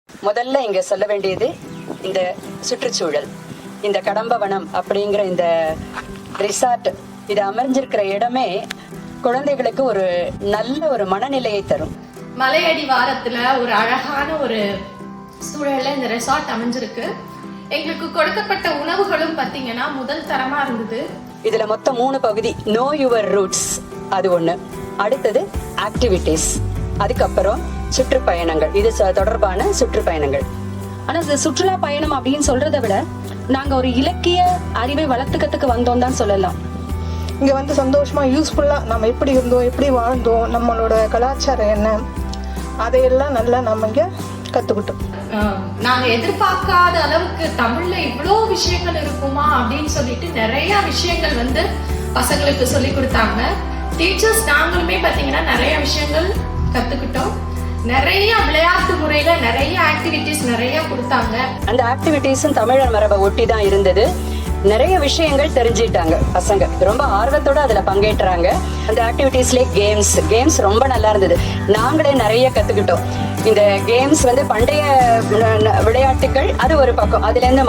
முதல்ல இங்க சொல்ல வேண்டியது இந்த சுற்றுச்சூழல், இந்த கடம்பவனம் அப்படிங்கிற இந்த ரிசார்ட் இது அமைஞ்சிருக்கிற இடமே குழந்தைகளுக்கு ஒரு நல்ல ஒரு மனநிலையை தரும். மலையடி வாரத்துல ஒரு அழகான ஒரு சூழல்ல இந்த ரெசார்ட் அமைஞ்சிருக்கு. எங்களுக்கு கொடுக்கப்பட்ட உணவுகளும் பாத்தீங்கன்னா முதல் தரமா இருந்தது. இதுல மொத்தம் 3 பகுதி. நோ யுவர் ரூட்ஸ் அது ஒண்ணு, அடுத்தது ஆக்டிவிட்டிஸ், அதுக்கப்புறம் சுற்றுப்பயணங்கள். இது தொடர்பான சுற்றுப்பயணங்கள். ஆனா இது சுற்றுலா பயணம் அப்படின்னு சொல்றதை விட நாங்க ஒரு இலக்கிய அறிவை வளர்த்துக்கிறதுக்கு வந்தோம் தான் சொல்லலாம். இங்க வந்து சந்தோஷமா யூஸ்ஃபுல்லா நம்ம எப்படி இருந்தோம், எப்படி வாழ்ந்தோம், நம்மளோட கலாச்சாரம் என்ன, அதையெல்லாம் நல்லா நம்ம இங்க கத்துக்கிட்டோம். நாங்க எதிர்பார்க்காத அளவுக்கு தமிழ்ல இவ்வளோ விஷயங்கள் இருக்குமா அப்படின்னு சொல்லிட்டு நிறைய விஷயங்கள் வந்து பசங்களுக்கு சொல்லி கொடுத்தாங்க. டீச்சர்ஸ் நாங்களுமே பாத்தீங்கன்னா நிறைய விஷயங்கள் கத்துக்கிட்டோம். நிறைய விளையாட்டு முறையில நிறைய ஆக்டிவிட்டிஸ் நிறைய கொடுத்தாங்க. அந்த ஆக்டிவிட்டிஸும் தமிழர் மரபை ஒட்டி தான் இருந்தது. நிறைய விஷயங்கள் தெரிஞ்சுட்டாங்க பசங்க, ரொம்ப ஆர்வத்தோட அதுல பங்கேற்றாங்க. அந்த ஆக்டிவிட்டிஸ்லயே கேம்ஸ் ரொம்ப நல்லா இருந்தது. நாங்களே நிறைய கத்துக்கிட்டோம். இந்த கேம்ஸ் வந்து பண்டைய விளையாட்டுகள் அது ஒரு பக்கம், அதுல இருந்து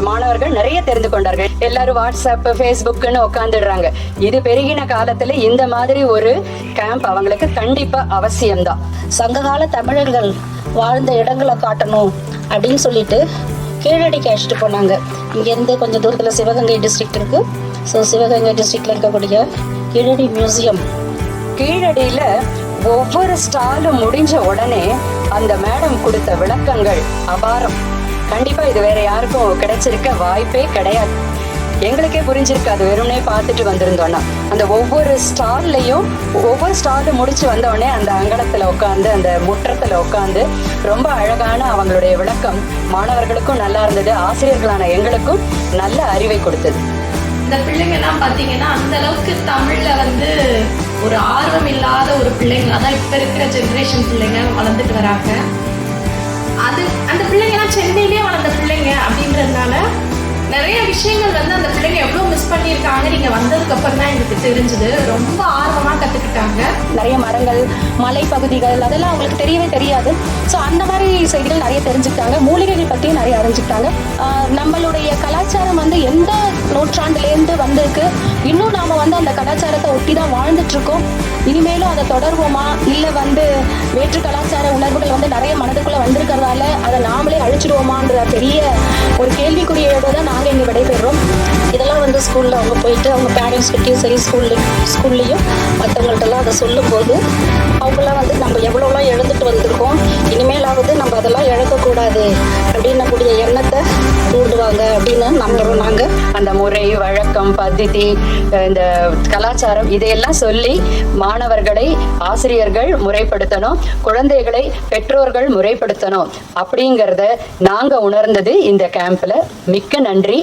மாணவர்கள் நிறைய தெரிந்து கொண்டார்கள். எல்லாரும் வாட்ஸ்அப் ஃபேஸ்புக்னு உட்காந்துடுறாங்க. இது பெருகின காலத்துல இந்த மாதிரி ஒரு கேம்ப் அவங்களுக்கு கண்டிப்பா அவசியம்தான். சங்ககால தமிழர்கள் வாழ்ந்த இடங்களை காட்டணும் அப்படின்னு சொல்லிட்டு கீழடிக்கு அழைச்சிட்டு போனாங்க. இங்கேருந்து கொஞ்சம் தூரத்தில் சிவகங்கை டிஸ்ட்ரிக்ட் இருக்கு. ஸோ சிவகங்கை டிஸ்ட்ரிக்ட்ல இருக்கக்கூடிய கீழடி மியூசியம். கீழடியில ஒவ்வொரு ஸ்டாலும் முடிஞ்ச உடனே அந்த மேடம் கொடுத்த விளக்கங்கள் அபாரம். கண்டிப்பா இது வேற யாருக்கும் கிடைச்சிருக்க வாய்ப்பே கிடையாது. எங்களுக்கே புரிஞ்சிருக்காது வெறும்னே பார்த்துட்டு வந்திருந்தோம்னா. அந்த ஒவ்வொரு ஸ்டால்லையும் ஒவ்வொரு ஸ்டாலும் முடிச்சு வந்த உடனே அந்த அங்கலத்துல உட்காந்து அந்த முற்றத்துல உட்காந்து ரொம்ப அழகான அவங்களுடைய விளக்கம் மாணவர்களுக்கும் நல்லா இருந்தது, ஆசிரியர்களான எங்களுக்கும் நல்ல அறிவை கொடுத்தது. இந்த பிள்ளைங்க எல்லாம் பாத்தீங்கன்னா அந்த அளவுக்கு தமிழ்ல வந்து ஒரு ஆர்வம் இல்லாத ஒரு பிள்ளைங்களா தான் இப்ப இருக்கிற ஜெனரேஷன் பிள்ளைங்க வளர்ந்துட்டு வராங்க. அந்த பிள்ளைங்க எல்லாம் சென்னையிலேயே வளர்ந்த பிள்ளைங்க அப்படின்றதுனால நிறைய விஷயங்கள் வந்து அந்த பிள்ளைங்க எவ்வளவு மிஸ் பண்ணியிருக்காங்க நீங்க வந்ததுக்கு அப்புறம் தான் எனக்கு தெரிஞ்சது. ரொம்ப ஆர்வமா கத்துக்கிட்டாங்க. நிறைய மரங்கள், மலைப்பகுதிகள் அதெல்லாம் அவங்களுக்கு தெரியவே தெரியாது. ஸோ அந்த மாதிரி செய்திகள் நிறைய தெரிஞ்சுக்கிட்டாங்க. மூலிகைகள் பற்றியும் நிறைய அறிஞ்சுக்கிட்டாங்க. நம்மளுடைய கலாச்சாரம் வந்து எந்த நூற்றாண்டுலேருந்து வந்திருக்கு, இன்னும் நாம வந்து அந்த கலாச்சாரத்தை ஒட்டி தான் வாழ்ந்துட்டு இருக்கோம். இனிமேலும் அதை தொடர்வோமா, இல்லை வந்து வேற்று கலாச்சார உணர்வுகள் வந்து நிறைய மனதுக்குள்ள வந்திருக்கிறதால அதை நாமளே அழிச்சிடுவோமான்ற பெரிய ஒரு கேள்விக்குறியோட தான் நாங்கள் இங்கே விடைபெறுறோம். இதெல்லாம் வந்து ஸ்கூலில் அவங்க போயிட்டு அவங்க பேரண்ட்ஸ் கிட்டையும் சரி ஸ்கூல்லையும் மற்றவங்கள்ட்டெல்லாம் அதை சொல்லும்போது அவங்களாம் வந்து நம்ம எவ்வளோலாம் இழந்துட்டு வந்திருக்கோம், இனிமேலாவது நம்ம அதெல்லாம் இழக்கக்கூடாது அப்படின்னக்கூடிய எண்ணத்தை தூண்டுவாங்க அப்படின்னு நம்புறோம் நாங்கள். அந்த முறை, வழக்கம், பద్ధதி, இந்த கலாச்சாரம் இதையெல்லாம் சொல்லி மாணவர்களை ஆசிரியர்கள் முறைப்படுத்தணும், குழந்தைகளை பெற்றோர்கள் முறைப்படுத்தணும் அப்படிங்கிறத நாங்க உணர்ந்தது இந்த கேம்ப்ல. மிக்க நன்றி.